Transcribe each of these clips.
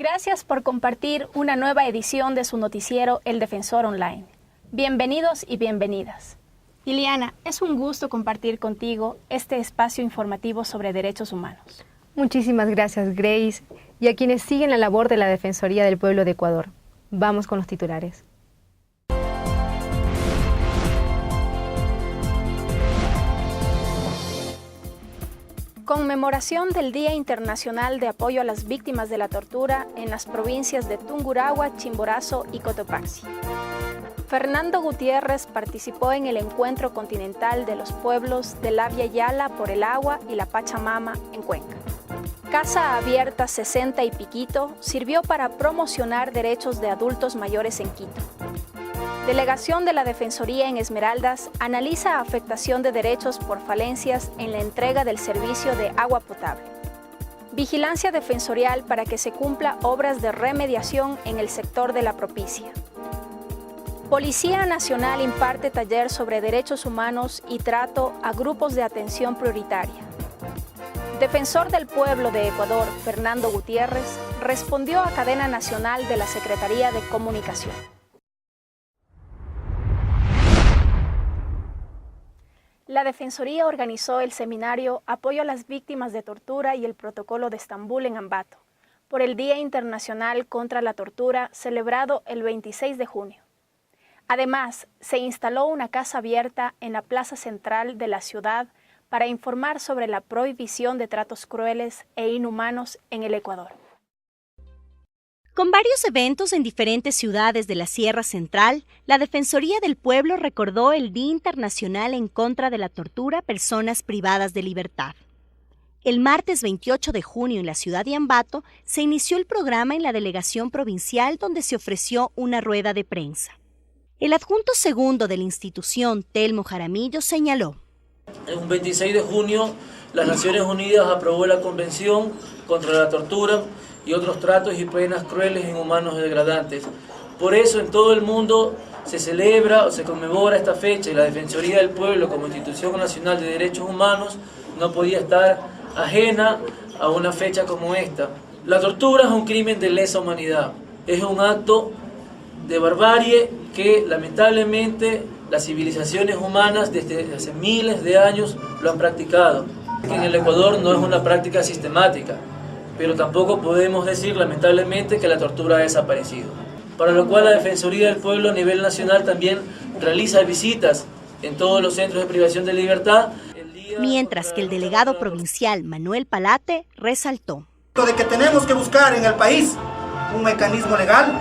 Gracias por compartir una nueva edición de su noticiero El Defensor Online. Bienvenidos y bienvenidas. Liliana, es un gusto compartir contigo este espacio informativo sobre derechos humanos. Muchísimas gracias, Grace, y a quienes siguen la labor de la Defensoría del Pueblo de Ecuador. Vamos con los titulares. Conmemoración del Día Internacional de Apoyo a las Víctimas de la Tortura en las provincias de Tungurahua, Chimborazo y Cotopaxi. Fernando Gutiérrez participó en el Encuentro Continental de los Pueblos del Abya-Yala por el Agua y la Pachamama en Cuenca. Casa Abierta 60 y Piquito sirvió para promocionar derechos de adultos mayores en Quito. Delegación de la Defensoría en Esmeraldas analiza afectación de derechos por falencias en la entrega del servicio de agua potable. Vigilancia defensorial para que se cumpla obras de remediación en el sector de la propicia. Policía Nacional imparte taller sobre derechos humanos y trato a grupos de atención prioritaria. Defensor del Pueblo de Ecuador, Fernando Gutiérrez, respondió a cadena nacional de la Secretaría de Comunicación. La Defensoría organizó el seminario Apoyo a las Víctimas de Tortura y el Protocolo de Estambul en Ambato, por el Día Internacional contra la Tortura, celebrado el 26 de junio. Además, se instaló una casa abierta en la plaza central de la ciudad para informar sobre la prohibición de tratos crueles e inhumanos en el Ecuador. Con varios eventos en diferentes ciudades de la Sierra Central, la Defensoría del Pueblo recordó el Día Internacional en contra de la tortura a personas privadas de libertad. El martes 28 de junio en la ciudad de Ambato se inició el programa en la delegación provincial donde se ofreció una rueda de prensa. El adjunto segundo de la institución, Telmo Jaramillo, señaló: El 26 de junio, las Naciones Unidas aprobó la Convención contra la Tortura y otros tratos y penas crueles, inhumanos y degradantes. Por eso en todo el mundo se celebra o se conmemora esta fecha y la Defensoría del Pueblo como Institución Nacional de Derechos Humanos no podía estar ajena a una fecha como esta. La tortura es un crimen de lesa humanidad, es un acto de barbarie que lamentablemente las civilizaciones humanas desde hace miles de años lo han practicado. En el Ecuador no es una práctica sistemática, pero tampoco podemos decir lamentablemente que la tortura ha desaparecido. Para lo cual la Defensoría del Pueblo a nivel nacional también realiza visitas en todos los centros de privación de libertad. Mientras que el delegado provincial Manuel Palate resaltó: de que tenemos que buscar en el país un mecanismo legal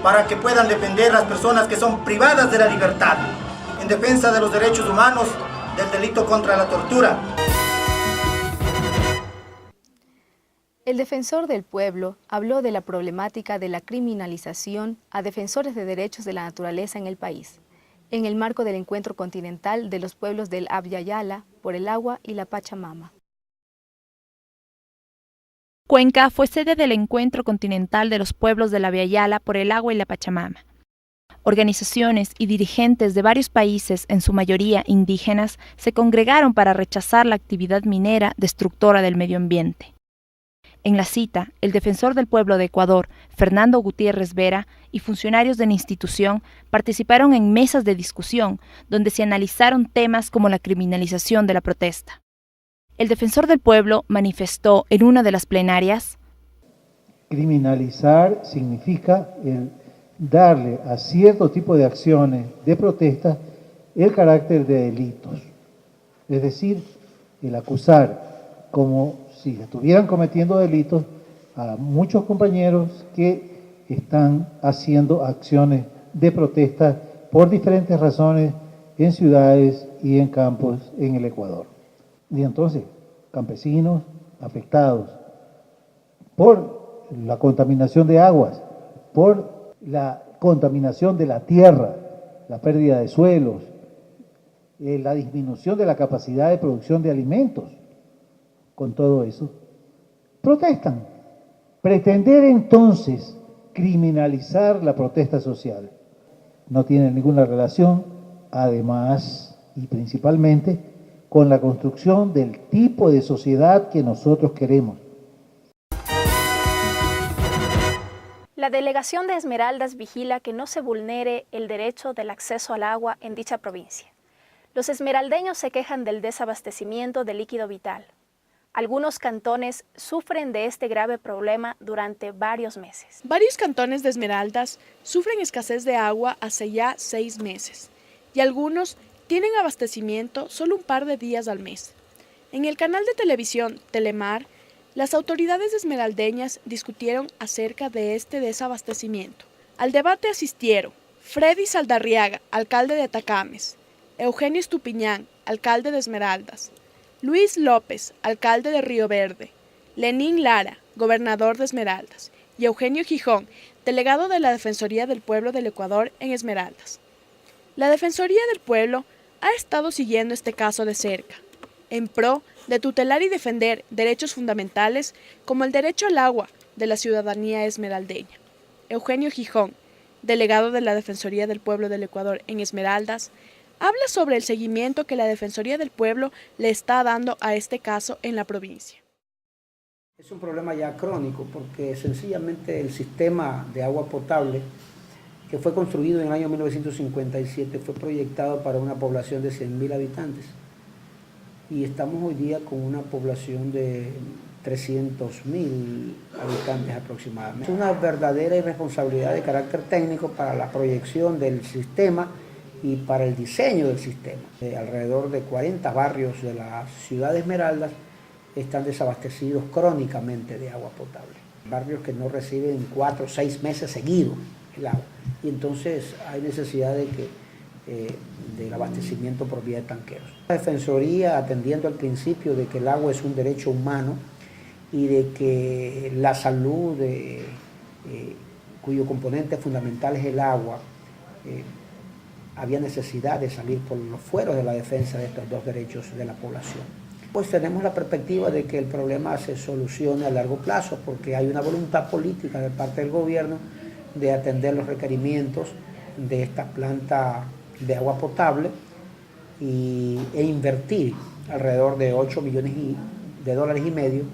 para que puedan defender las personas que son privadas de la libertad, en defensa de los derechos humanos, del delito contra la tortura. El Defensor del Pueblo habló de la problemática de la criminalización a defensores de derechos de la naturaleza en el país, en el marco del Encuentro Continental de los Pueblos del Abya-Yala por el Agua y la Pachamama. Cuenca fue sede del Encuentro Continental de los Pueblos del Abya-Yala por el Agua y la Pachamama. Organizaciones y dirigentes de varios países, en su mayoría indígenas, se congregaron para rechazar la actividad minera destructora del medio ambiente. En la cita, el Defensor del Pueblo de Ecuador, Fernando Gutiérrez Vera, y funcionarios de la institución participaron en mesas de discusión donde se analizaron temas como la criminalización de la protesta. El Defensor del Pueblo manifestó en una de las plenarias: criminalizar significa el darle a cierto tipo de acciones de protesta el carácter de delitos, es decir, el acusar como si estuvieran cometiendo delitos a muchos compañeros que están haciendo acciones de protesta por diferentes razones en ciudades y en campos en el Ecuador. Y entonces, campesinos afectados por la contaminación de aguas, por la contaminación de la tierra, la pérdida de suelos, la disminución de la capacidad de producción de alimentos. Con todo eso, protestan. Pretender entonces criminalizar la protesta social no tiene ninguna relación, además y principalmente, con la construcción del tipo de sociedad que nosotros queremos. La Delegación de Esmeraldas vigila que no se vulnere el derecho del acceso al agua en dicha provincia. Los esmeraldeños se quejan del desabastecimiento de líquido vital. Algunos cantones sufren de este grave problema durante varios meses. Varios cantones de Esmeraldas sufren escasez de agua hace ya 6 meses y algunos tienen abastecimiento solo un par de días al mes. En el canal de televisión Telemar, las autoridades esmeraldeñas discutieron acerca de este desabastecimiento. Al debate asistieron Freddy Saldarriaga, alcalde de Atacames, Eugenio Estupiñán, alcalde de Esmeraldas, Luis López, alcalde de Río Verde, Lenín Lara, gobernador de Esmeraldas, y Eugenio Gijón, delegado de la Defensoría del Pueblo del Ecuador en Esmeraldas. La Defensoría del Pueblo ha estado siguiendo este caso de cerca, en pro de tutelar y defender derechos fundamentales como el derecho al agua de la ciudadanía esmeraldeña. Eugenio Gijón, delegado de la Defensoría del Pueblo del Ecuador en Esmeraldas, habla sobre el seguimiento que la Defensoría del Pueblo le está dando a este caso en la provincia. Es un problema ya crónico porque sencillamente el sistema de agua potable que fue construido en el año 1957 fue proyectado para una población de 100.000 habitantes y estamos hoy día con una población de 300.000 habitantes aproximadamente. Es una verdadera irresponsabilidad de carácter técnico para la proyección del sistema y para el diseño del sistema. Alrededor de 40 barrios de la ciudad de Esmeraldas están desabastecidos crónicamente de agua potable. Barrios que no reciben 4 o 6 meses seguidos el agua. Y entonces hay necesidad del abastecimiento por vía de tanqueros. La Defensoría, atendiendo al principio de que el agua es un derecho humano y de que la salud, cuyo componente fundamental es el agua, había necesidad de salir por los fueros de la defensa de estos dos derechos de la población. Pues tenemos la perspectiva de que el problema se solucione a largo plazo porque hay una voluntad política de parte del gobierno de atender los requerimientos de esta planta de agua potable e invertir alrededor de $8 millones y medio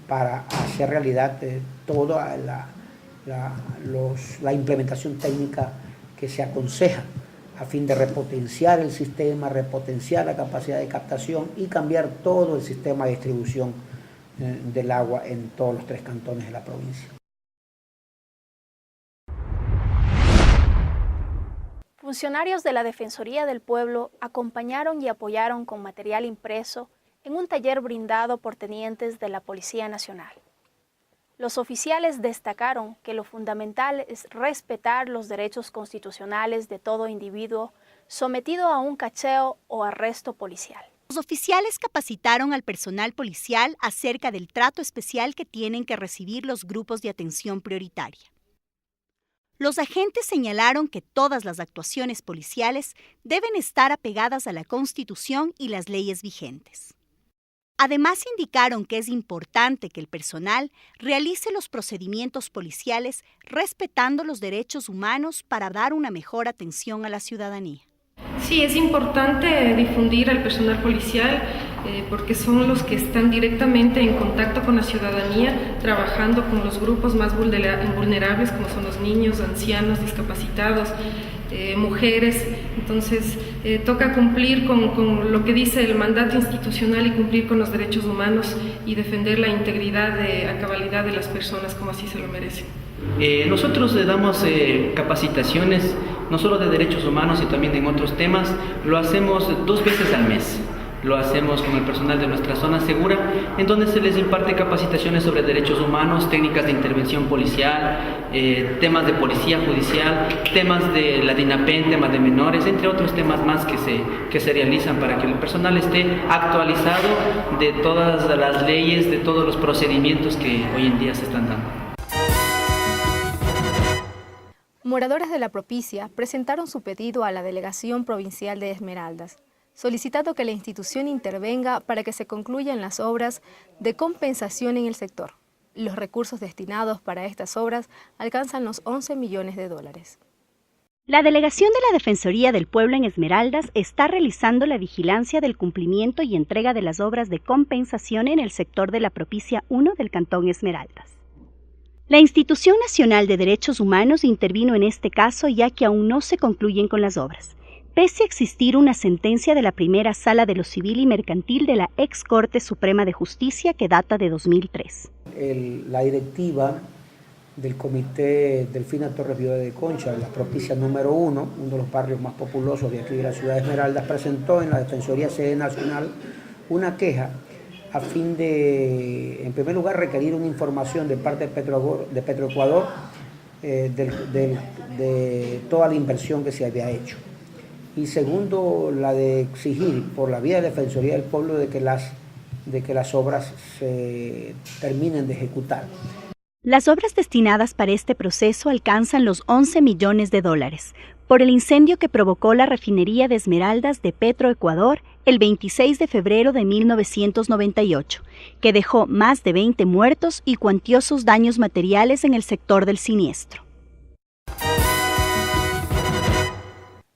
para hacer realidad toda la implementación técnica que se aconseja a fin de repotenciar el sistema, repotenciar la capacidad de captación y cambiar todo el sistema de distribución del agua en todos los 3 cantones de la provincia. Funcionarios de la Defensoría del Pueblo acompañaron y apoyaron con material impreso en un taller brindado por tenientes de la Policía Nacional. Los oficiales destacaron que lo fundamental es respetar los derechos constitucionales de todo individuo sometido a un cacheo o arresto policial. Los oficiales capacitaron al personal policial acerca del trato especial que tienen que recibir los grupos de atención prioritaria. Los agentes señalaron que todas las actuaciones policiales deben estar apegadas a la Constitución y las leyes vigentes. Además, indicaron que es importante que el personal realice los procedimientos policiales respetando los derechos humanos para dar una mejor atención a la ciudadanía. Sí, es importante difundir al personal policial porque son los que están directamente en contacto con la ciudadanía, trabajando con los grupos más vulnerables como son los niños, ancianos, discapacitados, mujeres. Entonces toca cumplir con lo que dice el mandato institucional y cumplir con los derechos humanos y defender la integridad a cabalidad de las personas como así se lo merecen. Nosotros le damos capacitaciones no solo de derechos humanos sino también en otros temas. Lo hacemos 2 veces al mes. Lo hacemos con el personal de nuestra zona segura, en donde se les imparte capacitaciones sobre derechos humanos, técnicas de intervención policial, temas de policía judicial, temas de la DINAPEN, temas de menores, entre otros temas más que se realizan para que el personal esté actualizado de todas las leyes, de todos los procedimientos que hoy en día se están dando. Moradores de La Propicia presentaron su pedido a la Delegación Provincial de Esmeraldas, solicitando que la institución intervenga para que se concluyan las obras de compensación en el sector. Los recursos destinados para estas obras alcanzan los $11 millones. La Delegación de la Defensoría del Pueblo en Esmeraldas está realizando la vigilancia del cumplimiento y entrega de las obras de compensación en el sector de La Propicia 1 del Cantón Esmeraldas. La Institución Nacional de Derechos Humanos intervino en este caso ya que aún no se concluyen con las obras, pese a existir una sentencia de la primera Sala de lo Civil y Mercantil de la ex Corte Suprema de Justicia que data de 2003. La directiva del Comité Delfina Torres Viuda de Concha, la propicia número 1, uno de los barrios más populosos de aquí de la ciudad de Esmeraldas, presentó en la Defensoría Sede Nacional una queja a fin de, en primer lugar, requerir una información de parte de Petroecuador de toda la inversión que se había hecho. Y segundo, la de exigir por la vía de Defensoría del Pueblo de que las obras se terminen de ejecutar. Las obras destinadas para este proceso alcanzan los 11 millones de dólares por el incendio que provocó la refinería de Esmeraldas de Petroecuador el 26 de febrero de 1998, que dejó más de 20 muertos y cuantiosos daños materiales en el sector del siniestro.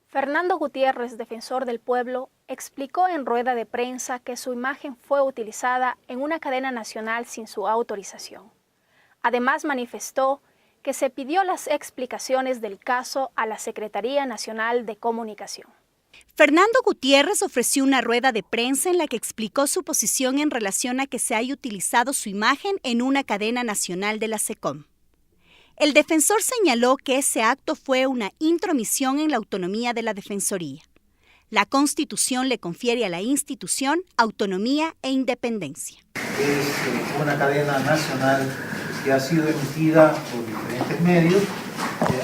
Fernando Gutiérrez, defensor del pueblo, explicó en rueda de prensa que su imagen fue utilizada en una cadena nacional sin su autorización. Además, manifestó que se pidió las explicaciones del caso a la Secretaría Nacional de Comunicación. Fernando Gutiérrez ofreció una rueda de prensa en la que explicó su posición en relación a que se haya utilizado su imagen en una cadena nacional de la SECOM. El defensor señaló que ese acto fue una intromisión en la autonomía de la Defensoría. La Constitución le confiere a la institución autonomía e independencia. Es una cadena nacional que ha sido emitida por diferentes medios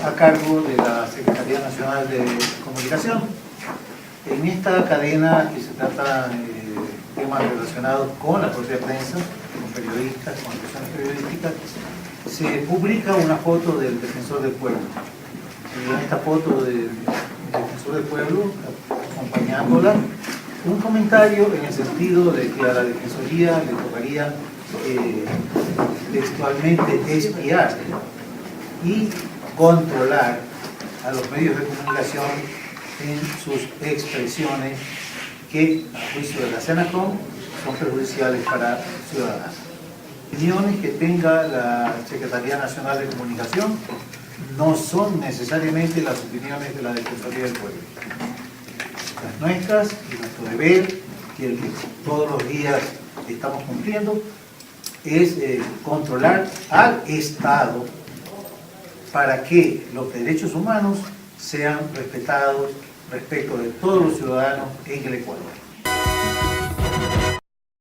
a cargo de la Secretaría Nacional de Comunicación. En esta cadena, que se trata de temas relacionados con la propia prensa, con periodistas, con personas periodísticas, se publica una foto del Defensor del Pueblo. Y en esta foto del Defensor del Pueblo, acompañándola, un comentario en el sentido de que a la Defensoría le tocaría textualmente espiar y controlar a los medios de comunicación en sus expresiones que, a juicio de la Senacom, son perjudiciales para ciudadanos. Opiniones que tenga la Secretaría Nacional de Comunicación no son necesariamente las opiniones de la Defensoría del Pueblo. Las nuestras y nuestro deber, y el que todos los días estamos cumpliendo, es controlar al Estado para que los derechos humanos sean respetados respecto de todos los ciudadanos en el Ecuador.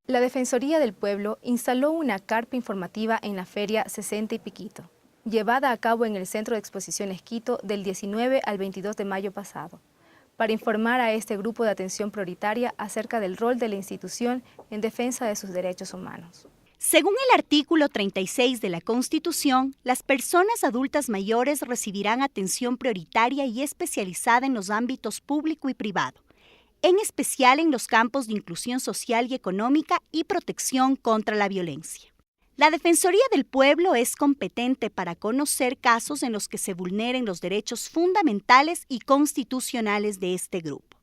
La Defensoría del Pueblo instaló una carpa informativa en la Feria 60 y Piquito, llevada a cabo en el Centro de Exposiciones Quito del 19 al 22 de mayo pasado, para informar a este grupo de atención prioritaria acerca del rol de la institución en defensa de sus derechos humanos. Según el artículo 36 de la Constitución, las personas adultas mayores recibirán atención prioritaria y especializada en los ámbitos público y privado, en especial en los campos de inclusión social y económica y protección contra la violencia. La Defensoría del Pueblo es competente para conocer casos en los que se vulneren los derechos fundamentales y constitucionales de este grupo.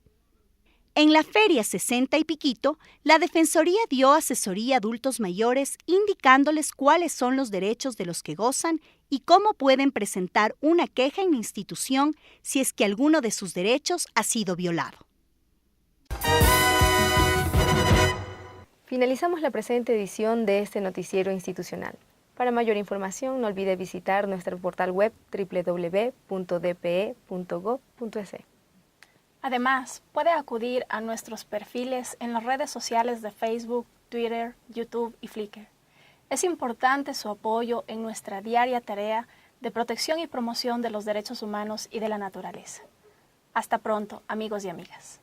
En la Feria 60 y Piquito, la Defensoría dio asesoría a adultos mayores indicándoles cuáles son los derechos de los que gozan y cómo pueden presentar una queja en la institución si es que alguno de sus derechos ha sido violado. Finalizamos la presente edición de este noticiero institucional. Para mayor información, no olvide visitar nuestro portal web www.dpe.gov.es. Además, puede acudir a nuestros perfiles en las redes sociales de Facebook, Twitter, YouTube y Flickr. Es importante su apoyo en nuestra diaria tarea de protección y promoción de los derechos humanos y de la naturaleza. Hasta pronto, amigos y amigas.